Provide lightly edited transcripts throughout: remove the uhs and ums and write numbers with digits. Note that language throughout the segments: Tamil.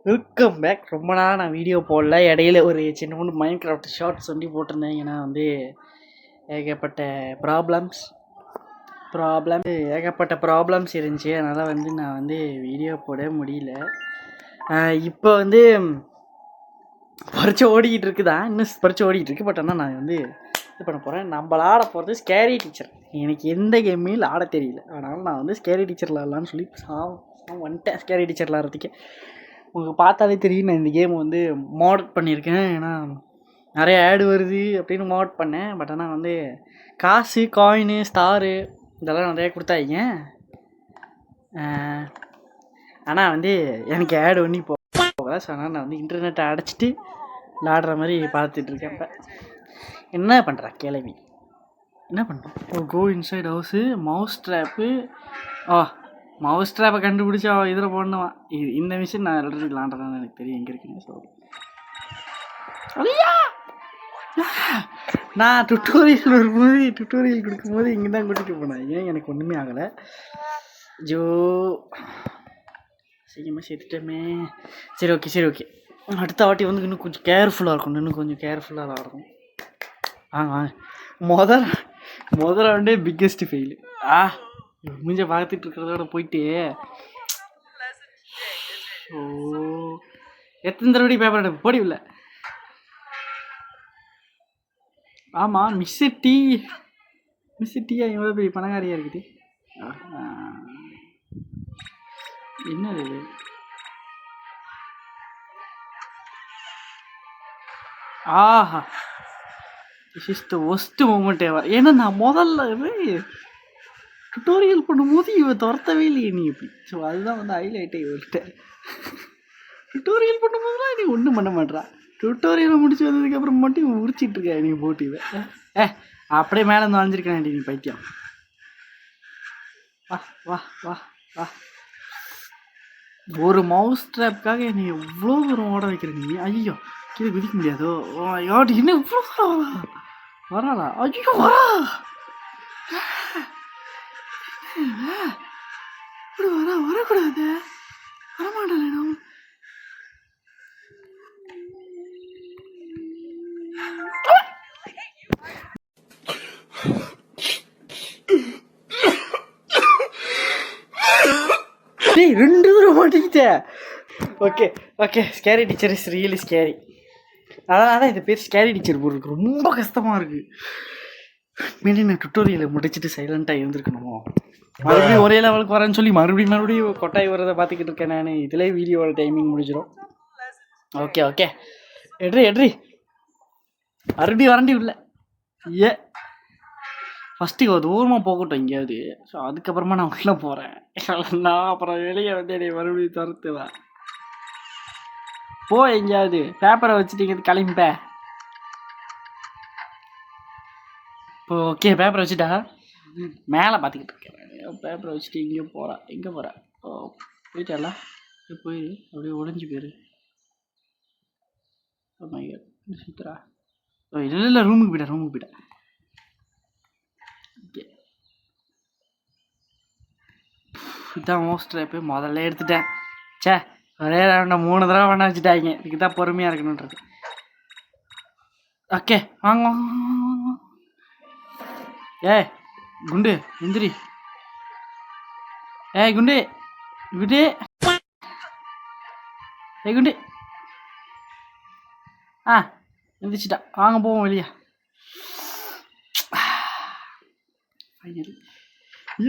Welcome back. ரொம்ப நாள் நான் வீடியோ போடல. இடையில ஒரு சின்ன பொண்ணு மைண்ட் கிராஃப்ட் ஷார்ட்ஸ் சொல்லி போட்டிருந்தேன். ஏன்னா ஏகப்பட்ட ப்ராப்ளம்ஸ் இருந்துச்சு. அதனால் நான் வீடியோ போட முடியல. இப்போ பரீட்சை ஓடிக்கிட்டு இருக்குதான், இன்னும் பரீட்சை ஓடிக்கிட்டு இருக்கு. பட் ஆனால் நான் இது பண்ண போகிறேன். நம்மள ஆட போகிறது ஸ்கேரி டீச்சர். எனக்கு எந்த கேமையும் ஆட தெரியல. அதனால் நான் ஸ்கேரி டீச்சர் விளாட்லான்னு சொல்லி வந்துட்டேன். ஸ்கேரி டீச்சர் விளாட்றதுக்கு உங்களுக்கு பார்த்தாலே தெரியும். நான் இந்த கேம் மாட் பண்ணியிருக்கேன். ஏன்னா நிறைய ஆடு வருது அப்படின்னு மாட் பண்ணேன். பட் ஆனால் காசு, காயினு, ஸ்டாரு இதெல்லாம் நிறையா கொடுத்தாங்க. ஆனால் எனக்கு ஆடு ஒன்றி போகல. ஸோ அதனால் நான் இன்டர்நெட்டை அடைச்சிட்டு விளாடுற மாதிரி பார்த்துட்ருக்கேன். இப்போ என்ன பண்ணுறா கிளவி, என்ன பண்ணுறோம்? Go inside house, mouse trap. Mouse ட்ராப்பை கண்டுபிடிச்சி இதில் போடணுவான். இந்த மிஷின் நான் ஆல்ரெடி விளாண்டுறேன்னு எனக்கு தெரியும் எங்கே இருக்குன்னு. ஸோ நான் டுட்டோரியல் கொடுக்கும்போது இங்கே தான் கூட்டிகிட்டு போனேன். ஏன் எனக்கு ஒன்றுமே ஆகலை. ஜோ சீக்கிரமாக சேர்த்துட்டோமே. சரி ஓகே. அடுத்த வாட்டி இன்னும் கொஞ்சம் கேர்ஃபுல்லாக இருக்கணும். இன்னும் கொஞ்சம் கேர்ஃபுல்லாக விளாடணும். வாங்க முதல்ல பிக்கெஸ்ட் ஃபெயிலு. முடிஞ்ச பார்த்துட்டு இருக்கிறதோட போயிட்டு எத்தனை தடவை பேப்பர் எடுப்பு போடிவில்லை. ஆமாம், மிஸ்ஸு டீயா எவ்வளோ பெரிய பணக்காரியாக இருக்குது. என்னது இது? ஆஹா, this is the worst moment ever. ஏன்னா நான் முதல்ல டுட்டோரியல் பண்ணும்போது இவன் துரத்தவே இல்லையே நீ எப்படி. ஸோ அதுதான் ஹைலைட்டே இவர்கிட்ட. டுட்டோரியல் பண்ணும்போதுலாம் நீ ஒன்றும் பண்ண மாட்டேறான். டுட்டோரியலை முடிச்சு வந்ததுக்கப்புறம் மட்டும் இவன் உரிச்சிட்டு இருக்க நீ போட்டு. இவன் அப்படியே மேலே வந்து வளைஞ்சிருக்கேன் நீ பைத்தியம். வா ஒரு மவுஸ் ட்ராப்காக நீ எவ்வளோ தூரம் ஓட வைக்கிற நீ. ஐயோ, கீழே குதிக்க முடியாதோ? என்ன இவ்வளோ தூரம் வராளா? ஐயோ வரக்கூடாது, வரமாட்டேன் நான். ரெண்டு தூரம் மாட்டிக்கிட்டேன். Okay scary teacher is really scary. அதான் இது பேர் ஸ்கேரி டீச்சர் போருக்கு ரொம்ப கஷ்டமாக இருக்குது. மீண்டும் நான் டுட்டோரியலை முடிச்சுட்டு சைலண்ட்டாக இருந்திருக்கணுமோ. மறுபடியும் ஒரே லெவலுக்கு வரேன்னு சொல்லி மறுபடியும் கொட்டாய் வரதை பார்த்துக்கிட்டு இருக்கேன் நான். இதிலே வீடியோவோட டைமிங் முடிஞ்சிடும். ஓகே எட்ரி மறுபடியும் வரண்டி இல்லை. ஃபஸ்ட்டு தூரமாக போகட்டும் எங்கேயாவது. ஸோ அதுக்கப்புறமா நான் உள்ளே போகிறேன். நான் அப்புறம் வெளியே என்னை மறுபடியும் துரத்துவேன். போ எங்கேயாவது, பேப்பரை வச்சுட்டு கிளம்பிப்ப. இப்போ ஓகே, பேப்பரை வச்சுட்டா மேலே பார்த்துக்கிட்டு இருக்கேன். பேப்பரை வச்சுட்டு எங்கே போகிறா? போயிட்டால போயிரு, அப்படியே ஒளிஞ்சு போயிரு. சுத்துறா. இல்லை ரூமுக்கு போயிட்டா. இதுதான் மோஸ்ட் ட்ராப்பு. முதல்ல எடுத்துட்டேன். ஒரே 3 தடவை பண்ண வச்சுட்டாங்க. இதுக்கு தான் பொறுமையாக இருக்கணுன்றது. ஓகே வாங்க. குண்டு எந்திரி. குண்டு எந்திரிச்சிட்டா. வாங்க போவோம் வெளியே.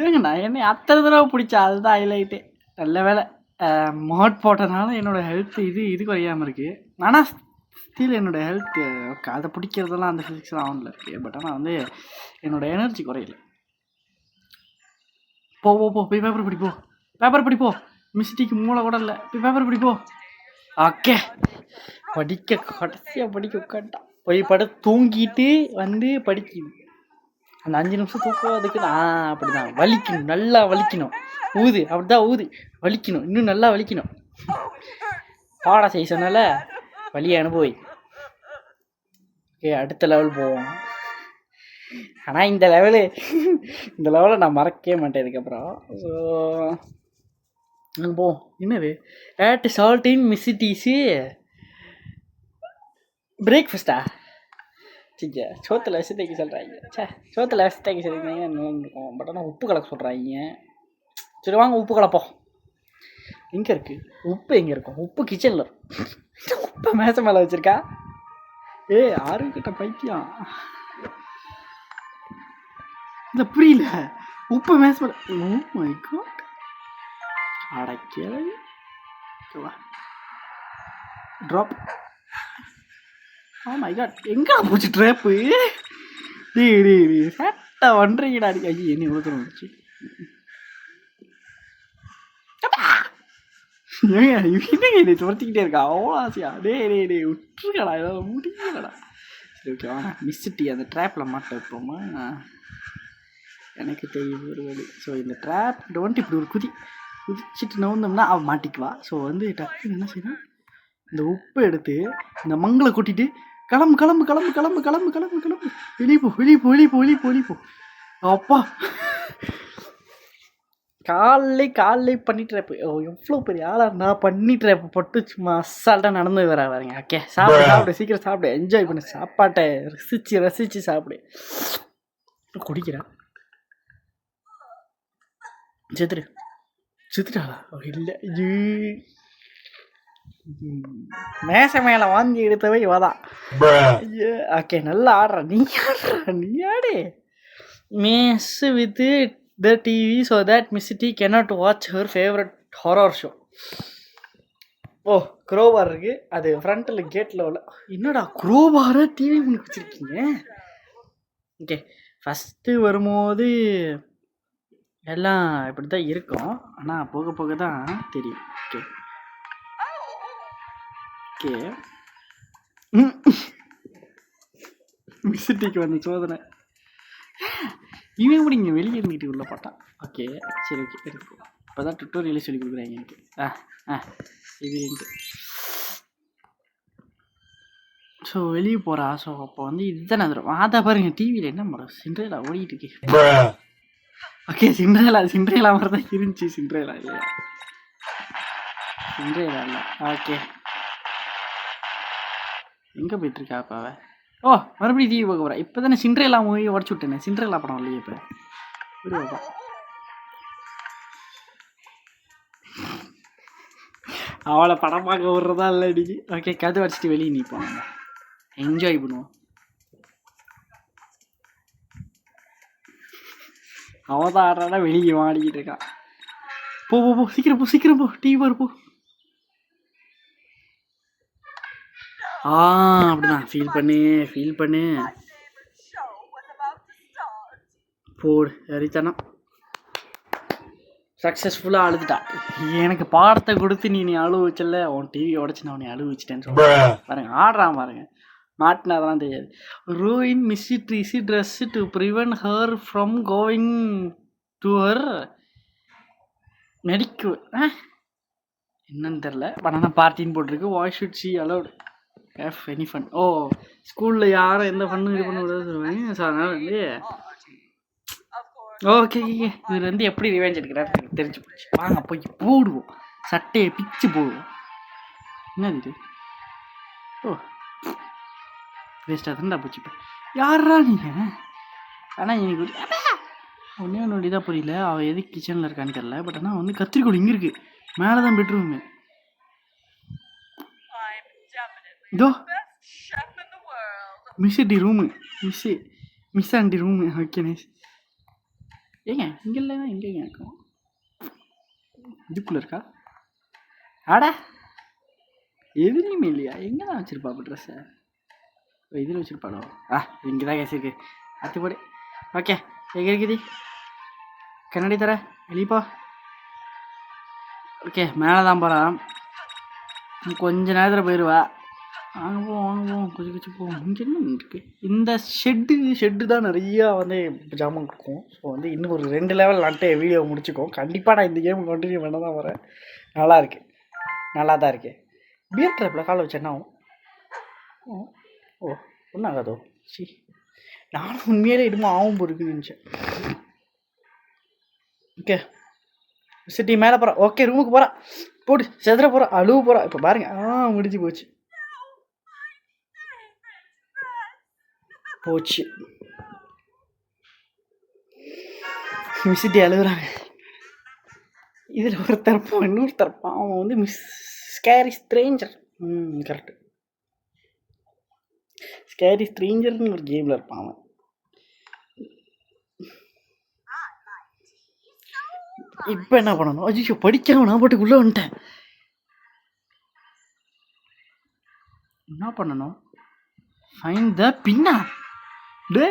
ஏங்கண்ணா என்னை அத்தனை தடவை பிடிச்சா, அதுதான் ஹைலைட்டு. நல்ல வேலை மாட் போட்டதுனால என்னோடய ஹெல்த் இது குறையாமல் இருக்குது. ஆனால் ஸ்டில் என்னோடய ஹெல்த் அதை பிடிக்கிறதெல்லாம் அந்த ஃபிசிக்ஸ் ஆனில் இருக்குது. பட் ஆனால் என்னோடய எனர்ஜி குறையில. போய் பேப்பர் படிப்போ. மிஸ்டேக்கு மூளை கூட இல்லை. போய் பேப்பர் படிப்போ. ஓகே கடைசியாக படிக்க உட்காண்டா. போய் தூங்கிட்டு படிக்குது. அந்த 5 நிமிஷம் தூக்கம் அதுக்கு அப்படிதான் வலிக்கணும், நல்லா வலிக்கணும். அப்படிதான் வலிக்கணும், இன்னும் நல்லா வலிக்கணும். பாடம் செய்ய சொன்னால வலியை அனுபவி. அடுத்த லெவல் போவோம். ஆனால் இந்த லெவலை நான் மறக்கவே மாட்டேன் இதுக்கப்புறம். ஸோ அங்கே போவோம். என்னது ஏட்டு சால்ட்டின் மிஸ்ஸிட்டீஸு பிரேக்ஃபாஸ்ட்டா? சரிங்க, சோத்தில் விஷ தைக்க சொல்கிறாங்க. சோத்தில் விஷ தைக்க சொல்லியிருந்தாங்க. பட் ஆனால் உப்பு கலக்க சொல்கிறாங்க. சரி வாங்க உப்பு கலப்போம். எங்கே இருக்குது உப்பு? எங்கே இருக்கும் உப்பு? கிச்சனில் இருக்கும். உப்பை மேச மேலே வச்சுருக்கா. ஆறுகிட்ட பைத்தியம். இந்த புரியல. உப்பு மேச மேலே. Oh my God. அடைக்கலை ட்ராப். Oh my God. எங்கே போச்சு ட்ராப்பு? சட்டை பண்ணுறீங்கடா. ஐயோ என்ன இவ்வளோ தூரம் வந்துச்சு. என்னங்க இதை துரத்திக்கிட்டே இருக்கா? அவ்வளோ ஆசையா? டே விட்டுருக்கடா, ஏதாவது முடியலடா. சரி ஓகே வாங்க மிஸ்ஸிட்டி அந்த ட்ராப்பில் மாட்ட வைப்போமா? எனக்கு தெரியும் ஒரு வழி. ஸோ இந்த ட்ராப் வந்துட்டு இப்படி ஒரு குதிச்சுட்டு நவுந்தோம்னா அவள் மாட்டிக்குவா. ஸோ வந்து டக்குன்னு என்ன செய்யணும், இந்த உப்பை எடுத்து இந்த மங்களை கொட்டிட்டு கிளம்பு கிளம்பு கிளம்பு கிளம்பு கிளம்பு கிளம்பு கிளம்பு வெளியே போ வெளியே போ வெளியே போ வெளியே போ வெளியே போ. அப்பா காலைல பண்ணி ட்ராப்பு. எவ்வளோ பெரிய ஆளாக நான் பண்ணி ட்ராப்பு போட்டு சும்மா அசால்ட்டாக நடந்து வரேங்க. ஓகே சாப்பிடு சீக்கிரம் சாப்பிடு, என்ஜாய் பண்ணு சாப்பாட்டை ரசித்து சாப்பிடு. குடிக்கிறேன். செத்துட்டாளா? இல்லை மேச மேலே வாங்கி எடுத்தவை இவதான். ஓகே நல்லா ஆடுற நீ ஆடு. Mess with the TV so that Missy cannot watch her favorite horror show. O crowbar இருக்கு, அது ஃப்ரண்ட்டில் கேட்டில் உள்ள. என்னடா க்ரோபாரை டிவி முன்னுக்கு வச்சுருக்கீங்க? ஓகே ஃபஸ்ட்டு வரும்போது எல்லாம் இப்படி தான் இருக்கும், ஆனால் போக போக தான் தெரியும். ஓகே ஓகே மிஸ்ஸிட்டிக்கு வந்த சோதனை. இவன் கூட இங்கே வெளியே இருந்துக்கிட்டு உள்ள போட்டான். ஓகே சரி ஓகே எடுத்துக்கோ. இப்போ தான் டுட்டோரியலே சொல்லி கொடுக்குறாங்க எனக்கு. இதுன்ட்டு ஸோ வெளியே போகிறா. ஸோ அப்போ வந்து இதுதான் வந்துடும். அதை பாருங்க டிவியில் என்ன படம் சிண்ட்ரேலா ஓடிட்டு இருக்கு. ஓகே சிண்ட்ரேலா மாதிரி தான் இருந்துச்சு. சிண்ட்ரேலா இல்லையா? சிண்ட்ரேலா இல்லை. ஓகே எங்கே போயிட்டுருக்கா அப்போ அவ? ஓ மறுபடியும் டிவி பார்க்க போகிறேன். இப்போ தானே சிண்ட்ரேலா மூவி உடச்சி விட்டேனே. சிண்ட்ரேலா படம் இல்லையே இப்போ. புரியுதா? அவளை படம் பார்க்க விட்றதா இல்லை இன்னைக்கு. ஓகே கதை வச்சுட்டு வெளியே நிற்போம், என்ஜாய் பண்ணுவோம். அவள் தான் ஆடுறாடா வெளியே மாடிக்கிட்டு இருக்கான். போ போ போ சீக்கிரம் போ டிவி பாரு போ. அப்படிதான் ஃபீல் பண்ணு போடு. எரித்தனம் சக்ஸஸ்ஃபுல்லாக அழுதுட்டா. எனக்கு பாடத்தை கொடுத்து நீ அழுவ வச்சல, உன் டிவி உடச்சு நான் உன்னை அழுவ வச்சுட்டேன்னு சொல்லுவேன். பாருங்க ஆடுறான் பாருங்க. மாட்டினா அதெல்லாம் தெரியாது. Ruin Missy dressy dress to prevent her from going to her மெடிக்கு. என்னன்னு தெரில, பட் ஆனால் பார்ட்டின்னு போட்டிருக்கு. Why should she allowed have any fun. Oh ஸ்கூலில் யாரும் எந்த ஃபன்னும் இது பண்ண விடாது சொல்லுவாங்க. ஸோ அதனால் வந்து ஓகே இவர் வந்து எப்படி ரிவெஞ்ச் எடுக்கிறாரு தெரிஞ்சு போச்சு. வாங்க போய் போடுவோம், சட்டையை பிச்சு போடுவோம். என்னது இது? ஓ வேஸ்ட்டாக தான்டா போச்சு. இப்போ யாரா நீங்கள்? ஆனால் எனக்கு ஒன்றே ஒன்று தான் புரியல, அவள் எது கிச்சனில் இருக்கான்னு தெரில. பட் ஆனால் வந்து கத்திரிக்கோள் இங்கே இருக்குது, மேலே தான் பெட்ரூமு. இதோ Missy room, Miss aunty room. Okay nice. ஏங்க இங்கே இல்லைன்னா எங்கேங்க இருக்கும்? இதுக்குள்ளே இருக்கா? ஆடா எதுலேயுமே இல்லையா? எங்கே தான் வச்சுருப்பா அப்போ ட்ரெஸ்ஸை? இதில் வச்சுருப்பாளோ? இங்கே தான் கேஸ் இருக்குது. அத்துப்படி ஓகே எங்கே இருக்குது? கண்ணாடி தர வெளிப்பா. ஓகே மேலே தான் போகிறான். கொஞ்ச நேரத்தில் போயிடுவா. வாங்குவோம் கொஞ்சம் போவோம். இங்கே என்ன இருக்குது? இந்த ஷெட்டு தான் நிறையா வந்து ஜாமான் இருக்கும். ஸோ வந்து இன்னும் ஒரு 2 லெவல் நட்டு வீடியோ முடிச்சுக்கோம். கண்டிப்பாக நான் இந்த கேம் கண்டினியூ பண்ண தான் வரேன். நல்லா தான் இருக்கு. பியர் ட்ராப்பில் காலை வச்சு என்ன ஆகும்? ஓ ஒன்றும் ஆகாதோ? நானும் உண்மையிலே இடுமா ஆகும் இருக்குன்னு நினச்சேன். ஓகே சிட்டி மேலே போகிறா. ஓகே ரூமுக்கு போகிறா. போட்டு செதுற போகிறா. அழுவு போகிறா. இப்போ பாருங்க. முடிஞ்சு போச்சு. போச்சு. மிஸ்ஸிட்டி அழுகுறாங்க. இதில் ஒருத்தர் இன்னொருத்தர் அவன் வந்து ஸ்கேரி ஸ்ட்ரேஞ்சர். கரெக்டு. ஸ்கேரி ஸ்ட்ரேஞ்சர்னு ஒரு கேமில் இருப்பான் அவன். இப்போ என்ன பண்ணணும்? அஜிஷோ படிக்காம நான் பாட்டுக்குள்ளே வந்துட்டேன். என்ன பண்ணணும்? ஃபைண்ட் த பின்னா. டே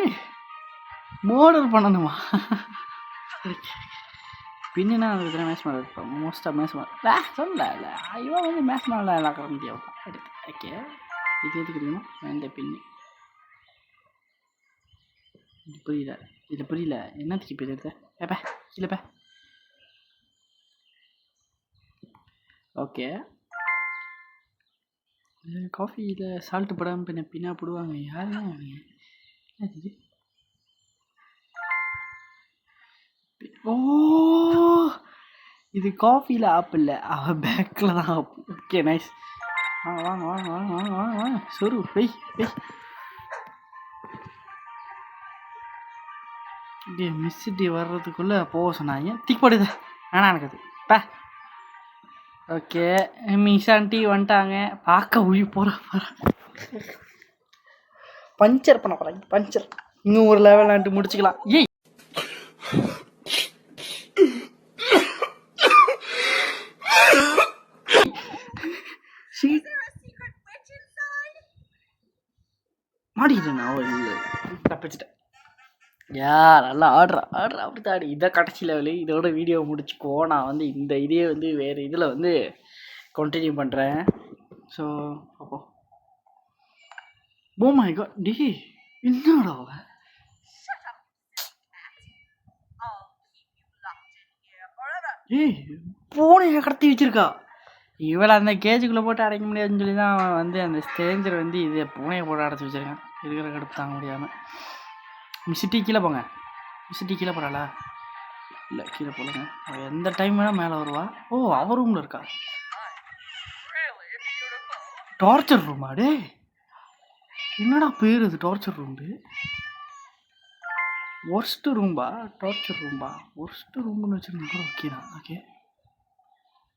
மோடர் பண்ணணுமா? பின்னா அதுக்கு மேட்ச் மேலே இருப்பான். மோஸ்ட்டாக மேட்ச் மேலே சொல்ல இல்லை இவன் வந்து மேட்ச் மேலே எல்லாம் முடியாது. ஓகே இது எதுக்கு தெரியுமா? இந்த பின்னு இது புரியல. இது புரியல. என்னத்துக்கு இப்போ இது ஏப்பா இல்லைப்பா. ஓகே காஃபியில் சால்ட்டு போடாமல் பின்னா போடுவாங்க. யாருமே என்னது? ஓ இது காஃபியில் ஆப் இல்லை, அவள் பேக்கில் தான் ஆப். Okay nice. வாங்க வாங்க வாங்க வாங்க வாங்க வாங்க சொரு வெய் வெய். இப்படி மிஸ்ஸிட்டி வர்றதுக்குள்ளே போக சொன்னாங்க. திக் போடுது ஆனால் எனக்குது பா. ஓகே மிஸ் ஆண்டி வந்துட்டாங்க. பார்க்க உயிர் போகிற பஞ்சர் பண்ண போகிறாங்க. பஞ்சர் இன்னும் ஒரு லெவல் ஆண்டு முடிச்சுக்கலாம். ஏய் மாட்டிக்கிட்டேன். தப்பிச்சிட்டேன். நல்லா ஆடுறா அப்படித்தாடி. இதை கடைசி லெவலு. இதோட வீடியோ முடிச்சுக்கோ. நான் வந்து இந்த இதே வந்து வேறு இதில் வந்து கண்டினியூ பண்ணுறேன். ஸோ அப்போ ஓ மை காட் டி என்னடா ஏய் பூனையை கடத்தி வச்சிருக்கா. இவளை அந்த கேஜுக்குள்ளே போட்டு அடைக்க முடியாதுன்னு சொல்லி தான் அவன் வந்து அந்த ஸ்ட்ரேஞ்சர் வந்து இதை பூனையை போட்டு அடைச்சி வச்சிருக்கான். இருக்கிற கடுப்பு தாங்க முடியாமல். மிஸ்ஸிட்டி கீழே போங்க. மிஸ்ஸிட்டி கீழே போகிறாளா? இல்லை கீழே போகலங்க. அவள் எந்த டைம் வேணால் மேலே வருவா. ஓ அவள் ரூமில் இருக்கா. டார்ச்சர் ரூமா? டே என்னடா பேர் இது? டார்ச்சர் ரூம்பு ஒர்ஸ்ட்டு ரூம்பா? டார்ச்சர் ரூம்பா ஒர்ஸ்ட்டு ரூம்னு வச்சுருந்தா ஓகே தான். Okay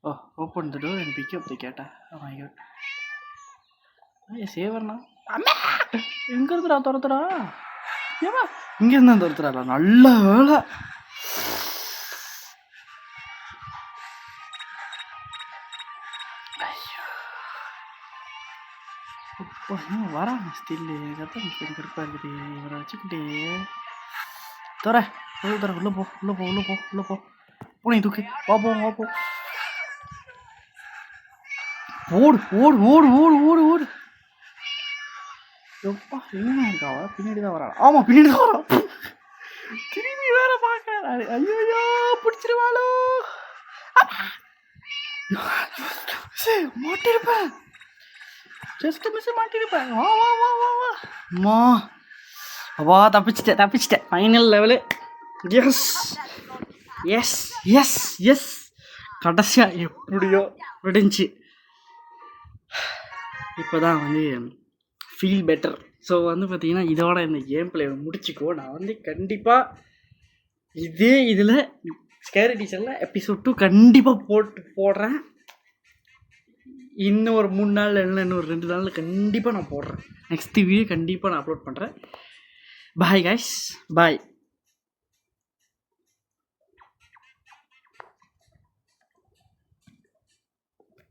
oh open the door and pick up the கேட்டா. மை காட் சேவர்ண்ணா அம்மா எங்கே இருந்துடா துரத்துடா? ஏமா இங்கே இருந்தா துரத்துறாடா. நல்ல வேலை. இப்போ வராங்க ஸ்டில்லு. கத்தான் கருப்பாக இருக்குது. இவரை வச்சுக்கிட்டே தர தர உள்ளே போ உள்ளே போ உள்ளே போ உள்ளே போ. பூனை தூக்கு வாப்போம் வாப்போம். ஓடு ஓடு ஓடு ஓடு ஓடு ஓடு. எப்பா என்ன இருக்காவா? பின்னாடி தான் வரா. ஆமாம் பின்னாடி தான் வரா. திரும்பி வேற பார்க்கறாரு. ஐயோ பிடிச்சிருவாளோ. மாட்டிருப்பேன். Just miss மாட்டிருப்பேன். வா வா வா வா வா. அம்மா வா தப்பிச்சிட்டேன். Final level. Yes yes yes yes கடைசியாக எப்படியோ விடுஞ்சி. இப்போ தான் வந்து ஃபீல் பெட்டர். ஸோ வந்து பார்த்திங்கன்னா இதோட இந்த கேம் பிளே முடிச்சுக்கோ. நான் வந்து கண்டிப்பாக இதே இதில் ஸ்கேரி டீச்சரில் எபிசோட் 2 கண்டிப்பாக போடுறேன். இன்னும் ஒரு 3 நாள் இல்லை இன்னும் ஒரு 2 நாளில் கண்டிப்பாக நான் போடுறேன். நெக்ஸ்ட் வீடியோ கண்டிப்பாக நான் அப்லோட் பண்ணுறேன். Bye guys bye.